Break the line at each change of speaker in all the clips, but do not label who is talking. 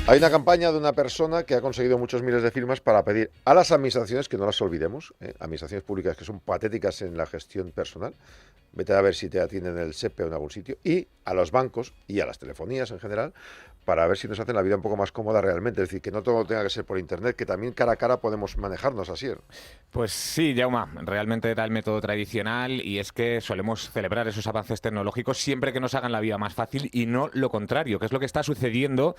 Hay una campaña de una persona que ha conseguido muchos miles de firmas para pedir a las administraciones, que no las olvidemos, administraciones públicas que son patéticas en la gestión personal, vete a ver si te atienden en el SEPE o en algún sitio, y a los bancos y a las telefonías en general, para ver si nos hacen la vida un poco más cómoda realmente. Es decir, que no todo tenga que ser por internet, que también cara a cara podemos manejarnos así.
Pues sí, Jauma, realmente era el método tradicional y es que solemos celebrar esos avances tecnológicos siempre que nos hagan la vida más fácil y no lo contrario, que es lo que está sucediendo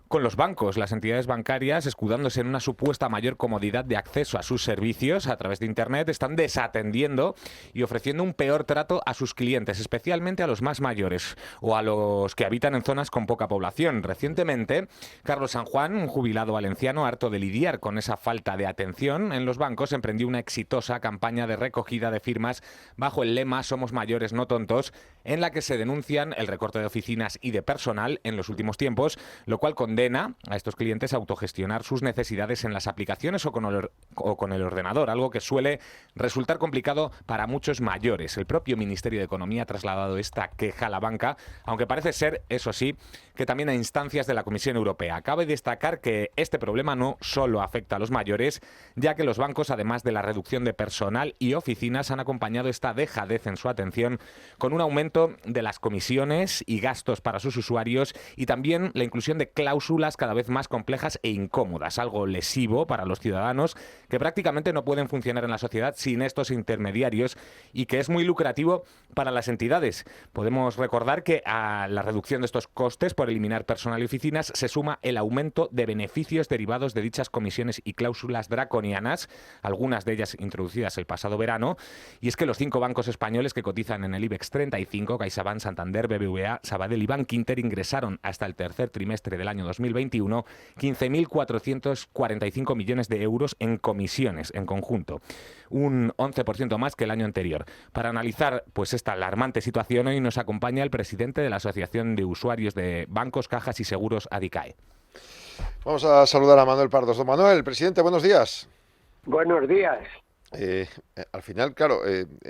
con los bancos. Las entidades bancarias, escudándose en una supuesta mayor comodidad de acceso a sus servicios a través de Internet, están desatendiendo y ofreciendo un peor trato a sus clientes, especialmente a los más mayores o a los que habitan en zonas con poca población. Recientemente, Carlos San Juan, un jubilado valenciano harto de lidiar con esa falta de atención en los bancos, emprendió una exitosa campaña de recogida de firmas bajo el lema Somos mayores, no tontos, en la que se denuncian el recorte de oficinas y de personal en los últimos tiempos, lo cual condena a estos clientes a autogestionar sus necesidades en las aplicaciones o con el ordenador, algo que suele resultar complicado para muchos mayores. El propio Ministerio de Economía ha trasladado esta queja a la banca, aunque parece ser, eso sí, que también a instancias de la Comisión Europea. Cabe destacar que este problema no solo afecta a los mayores, ya que los bancos, además de la reducción de personal y oficinas, han acompañado esta dejadez en su atención con un aumento de las comisiones y gastos para sus usuarios y también la inclusión de cláusulas cada vez más complejas e incómodas, algo lesivo para los ciudadanos que prácticamente no pueden funcionar en la sociedad sin estos intermediarios y que es muy lucrativo para las entidades. Podemos recordar que a la reducción de estos costes por eliminar personal y oficinas se suma el aumento de beneficios derivados de dichas comisiones y cláusulas draconianas, algunas de ellas introducidas el pasado verano, y es que los 5 bancos españoles que cotizan en el IBEX 35, CaixaBank, Santander, BBVA, Sabadell y Bankinter, ingresaron hasta el tercer trimestre del año 2021 15.445 millones de euros en comisiones en conjunto, un 11% más que el año anterior. Para analizar pues esta alarmante situación, hoy nos acompaña el presidente de la Asociación de Usuarios de Bancos, Cajas y Seguros, ADICAE.
Vamos a saludar a Manuel Pardos. Don Manuel, presidente, buenos días.
Buenos días.
Al final, claro,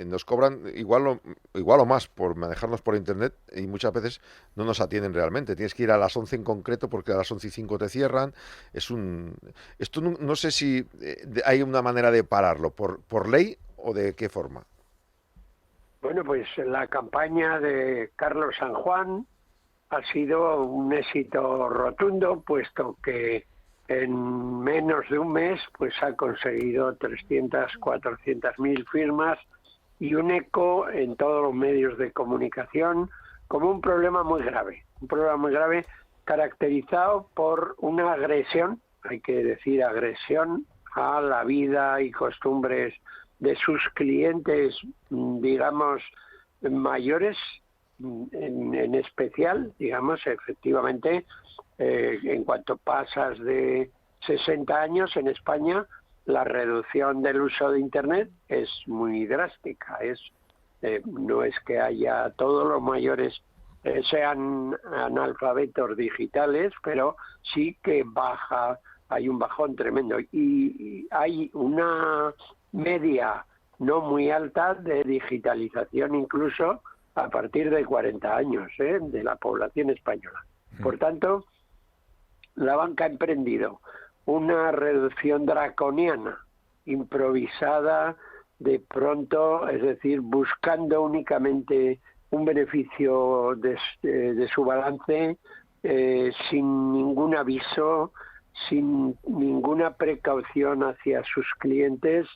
nos cobran igual o más por manejarnos por internet y muchas veces no nos atienden realmente. Tienes que ir a las 11 en concreto porque a las 11:05 te cierran. Esto no sé si hay una manera de pararlo, por ley o de qué forma.
Bueno, pues la campaña de Carlos San Juan ha sido un éxito rotundo, puesto que en menos de un mes pues ha conseguido 300, 400.000 firmas y un eco en todos los medios de comunicación como un problema muy grave caracterizado por una agresión, hay que decir agresión, a la vida y costumbres de sus clientes, digamos, mayores, en especial, digamos, efectivamente, en cuanto pasas de 60 años en España, la reducción del uso de Internet es muy drástica. No es que haya todos los mayores sean analfabetos digitales, pero sí que hay un bajón tremendo. Y hay una media no muy alta de digitalización incluso a partir de 40 años de la población española. Por tanto, la banca ha emprendido una reducción draconiana, improvisada de pronto, es decir, buscando únicamente un beneficio de su balance, sin ningún aviso, sin ninguna precaución hacia sus clientes.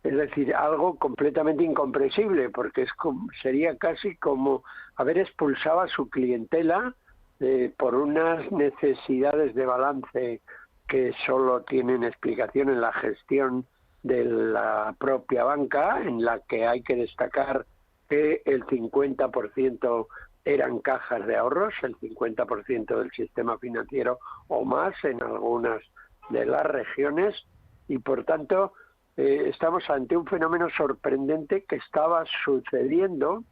Es decir, algo completamente incomprensible, porque sería casi como haber expulsado a su clientela por unas necesidades de balance que solo tienen explicación en la gestión de la propia banca, en la que hay que destacar que el 50% eran cajas de ahorros, el 50% del sistema financiero o más en algunas de las regiones, y por tanto estamos ante un fenómeno sorprendente que estaba sucediendo,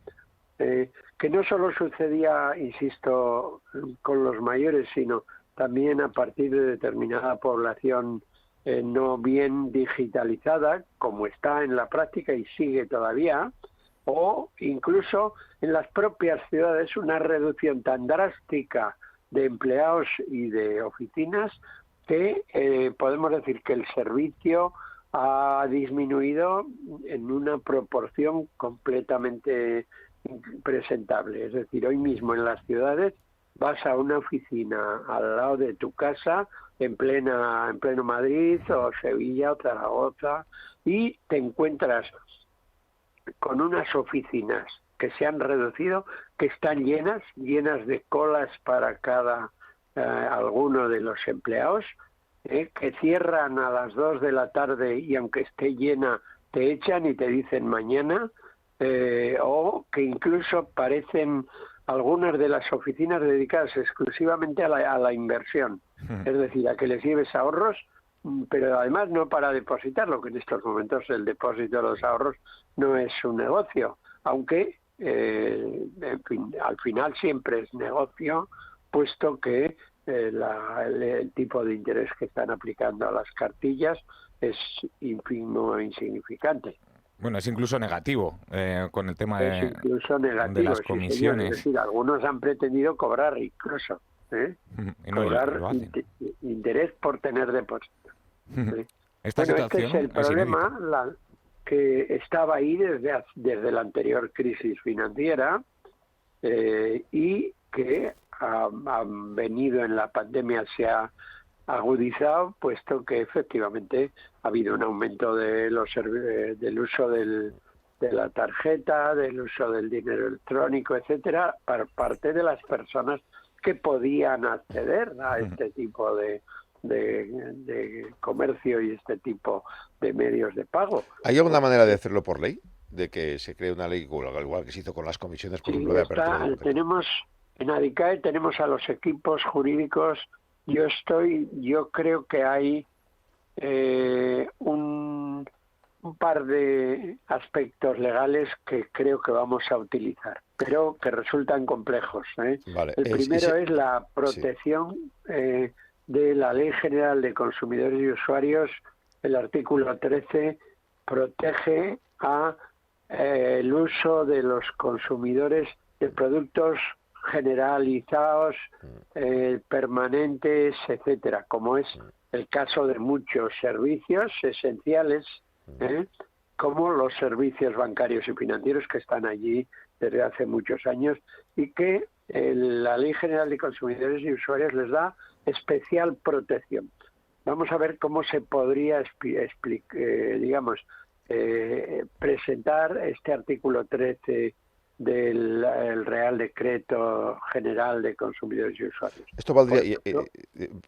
que no solo sucedía, insisto, con los mayores, sino también a partir de determinada población no bien digitalizada, como está en la práctica y sigue todavía, o incluso en las propias ciudades una reducción tan drástica de empleados y de oficinas, que podemos decir que el servicio ha disminuido en una proporción completamente presentable. Es decir, hoy mismo en las ciudades vas a una oficina al lado de tu casa, en pleno Madrid o Sevilla o Zaragoza, y te encuentras con unas oficinas que se han reducido, que están llenas de colas para cada alguno de los empleados, que cierran a las 2 de la tarde y aunque esté llena te echan y te dicen mañana, o que incluso parecen algunas de las oficinas dedicadas exclusivamente a la inversión, es decir, a que les lleves ahorros, pero además no para depositarlo, que en estos momentos el depósito de los ahorros no es un negocio, aunque en fin, al final siempre es negocio, puesto que el tipo de interés que están aplicando a las cartillas es ínfimo e insignificante.
Bueno, es incluso negativo con el tema
Es incluso negativo,
de las
sí,
comisiones.
señor. Es decir, algunos han pretendido cobrar incluso,
Y no,
cobrar
lo hacen.
interés por tener depósito. ¿Sí?
Esta
Bueno,
situación
este es el problema que estaba ahí desde la anterior crisis financiera y que ha venido en la pandemia, se ha agudizado, puesto que efectivamente ha habido un aumento de del uso de la tarjeta, del uso del dinero electrónico, etcétera, por parte de las personas que podían acceder a este tipo de comercio y este tipo de medios de pago.
¿Hay alguna manera de hacerlo por ley? De que se cree una ley igual que se hizo con las comisiones, por ejemplo, de apertura de hipoteca.
Tenemos en ADICAE, tenemos a los equipos jurídicos. Yo creo que hay un par de aspectos legales que creo que vamos a utilizar, pero que resultan complejos.
Vale.
El primero es la protección de la Ley General de Consumidores y Usuarios. El artículo 13 protege el uso de los consumidores de productos generalizados, permanentes, etcétera, como es el caso de muchos servicios esenciales, como los servicios bancarios y financieros que están allí desde hace muchos años y que la Ley General de Consumidores y Usuarios les da especial protección. Vamos a ver cómo se podría presentar este artículo 13 del Real Decreto General de Consumidores y Usuarios.
Esto valdría,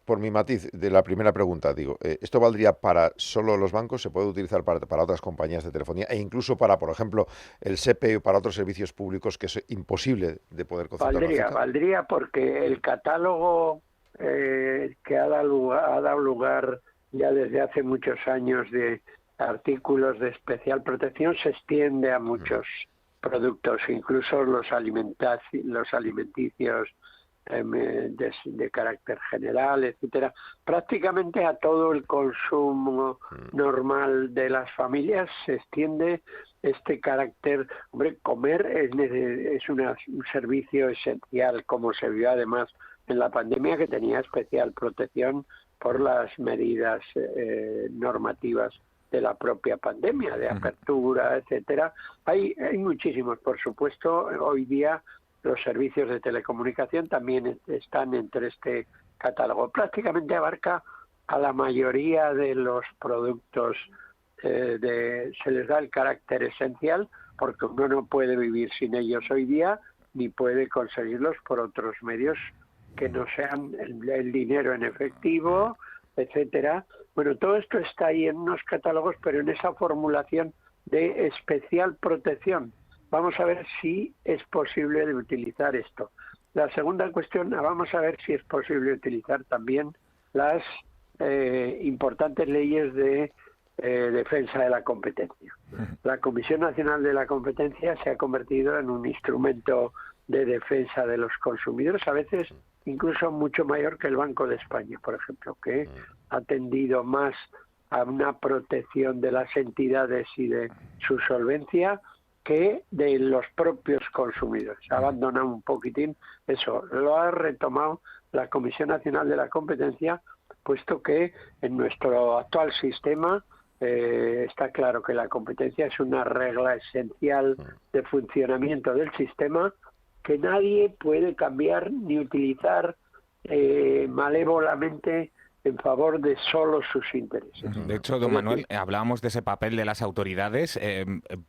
por mi matiz de la primera pregunta, digo, ¿esto valdría para solo los bancos? ¿Se puede utilizar para otras compañías de telefonía e incluso para, por ejemplo, el SEPE o para otros servicios públicos que es imposible de poder concertar?
Valdría porque el catálogo que ha dado lugar ya desde hace muchos años de artículos de especial protección se extiende a muchos productos, incluso los alimenticios de carácter general, etcétera, prácticamente a todo el consumo normal de las familias se extiende este carácter. Hombre, comer es un servicio esencial, como se vio además en la pandemia, que tenía especial protección por las medidas normativas de la propia pandemia, de apertura, etcétera. Hay muchísimos, por supuesto. Hoy día los servicios de telecomunicación también están entre este catálogo. Prácticamente abarca a la mayoría de los productos, se les da el carácter esencial, porque uno no puede vivir sin ellos hoy día, ni puede conseguirlos por otros medios que no sean el dinero en efectivo, etcétera. Bueno, todo esto está ahí en unos catálogos, pero en esa formulación de especial protección. Vamos a ver si es posible de utilizar esto. La segunda cuestión, vamos a ver si es posible utilizar también las importantes leyes de defensa de la competencia. La Comisión Nacional de la Competencia se ha convertido en un instrumento de defensa de los consumidores, a veces incluso mucho mayor que el Banco de España, por ejemplo, que ha tendido más a una protección de las entidades y de su solvencia que de los propios consumidores. Ha abandonado un poquitín eso, lo ha retomado la Comisión Nacional de la Competencia, puesto que en nuestro actual sistema está claro que la competencia es una regla esencial de funcionamiento del sistema que nadie puede cambiar ni utilizar malévolamente en favor de solo sus intereses.
De hecho, don Manuel, hablábamos de ese papel de las autoridades.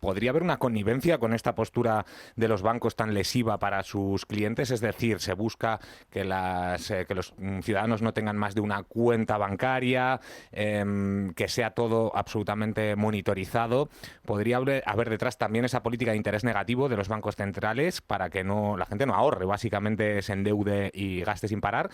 ¿Podría haber una connivencia con esta postura de los bancos tan lesiva para sus clientes? Es decir, se busca que los ciudadanos no tengan más de una cuenta bancaria, que sea todo absolutamente monitorizado. ¿Podría haber detrás también esa política de interés negativo de los bancos centrales para que la gente no ahorre, básicamente se endeude y gaste sin parar?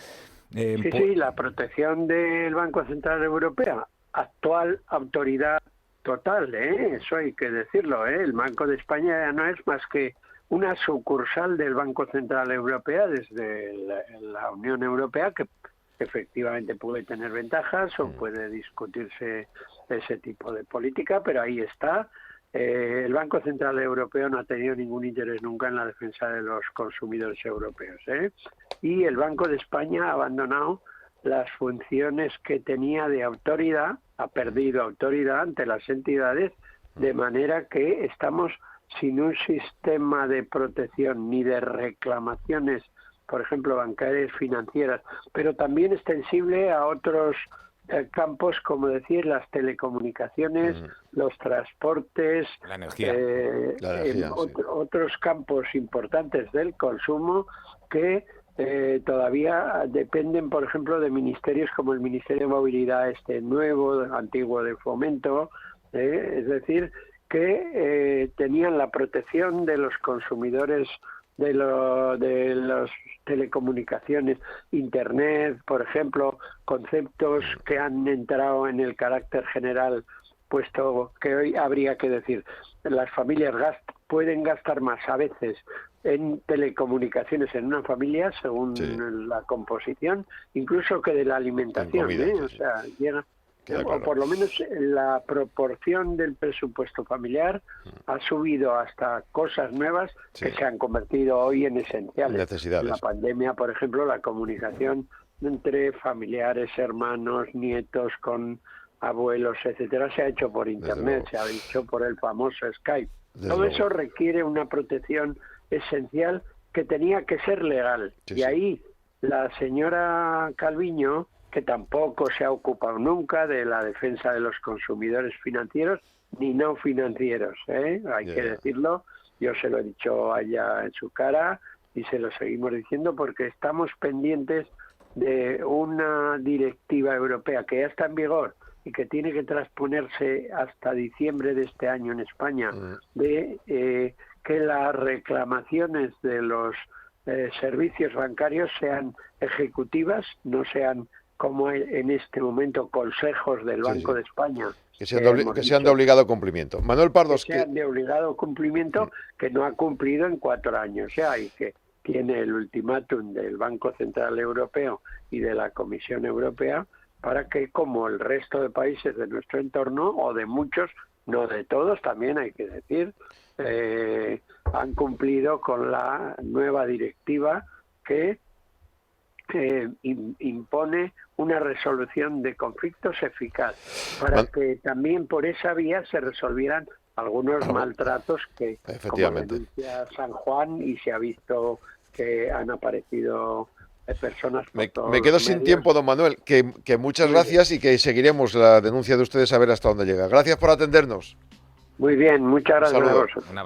Sí, la protección del Banco Central Europeo, actual autoridad total, eso hay que decirlo, el Banco de España ya no es más que una sucursal del Banco Central Europeo desde la Unión Europea, que efectivamente puede tener ventajas o puede discutirse ese tipo de política, pero ahí está. El Banco Central Europeo no ha tenido ningún interés nunca en la defensa de los consumidores europeos, y el Banco de España ha abandonado las funciones que tenía de autoridad, ha perdido autoridad ante las entidades, de manera que estamos sin un sistema de protección ni de reclamaciones, por ejemplo, bancarias, financieras, pero también extensible a otros campos, como decir, las telecomunicaciones, los transportes,
la energía,
otros campos importantes del consumo que todavía dependen, por ejemplo, de ministerios como el Ministerio de Movilidad, nuevo, antiguo de Fomento, es decir, que tenían la protección de los consumidores de las telecomunicaciones, Internet, por ejemplo, conceptos que han entrado en el carácter general, puesto que hoy habría que decir, las familias pueden gastar más a veces en telecomunicaciones en una familia, según la composición, incluso que de la alimentación, o sea, llega... O por lo menos la proporción del presupuesto familiar ha subido hasta cosas nuevas que se han convertido hoy en esenciales.
Necesidades.
La pandemia, por ejemplo, la comunicación entre familiares, hermanos, nietos, con abuelos, etcétera, se ha hecho por Internet, se ha hecho por el famoso Skype. Todo eso requiere una protección esencial que tenía que ser legal. Y ahí la señora Calviño, que tampoco se ha ocupado nunca de la defensa de los consumidores financieros ni no financieros, hay que decirlo, yo se lo he dicho allá en su cara y se lo seguimos diciendo porque estamos pendientes de una directiva europea que ya está en vigor y que tiene que transponerse hasta diciembre de este año en España, de que las reclamaciones de los servicios bancarios sean ejecutivas, no sean como en este momento consejos del Banco de España.
Que sean de obligado cumplimiento. Manuel Pardos.
Que sean de obligado cumplimiento, que no ha cumplido en 4 años ya y que tiene el ultimátum del Banco Central Europeo y de la Comisión Europea para que, como el resto de países de nuestro entorno, o de muchos, no de todos, también hay que decir, han cumplido con la nueva directiva que impone una resolución de conflictos eficaz, para que también por esa vía se resolvieran algunos maltratos que, como denuncia San Juan, y se ha visto que han aparecido personas...
Me quedo sin tiempo, don Manuel, que muchas gracias y que seguiremos la denuncia de ustedes a ver hasta dónde llega. Gracias por atendernos.
Muy bien, muchas gracias a vosotros.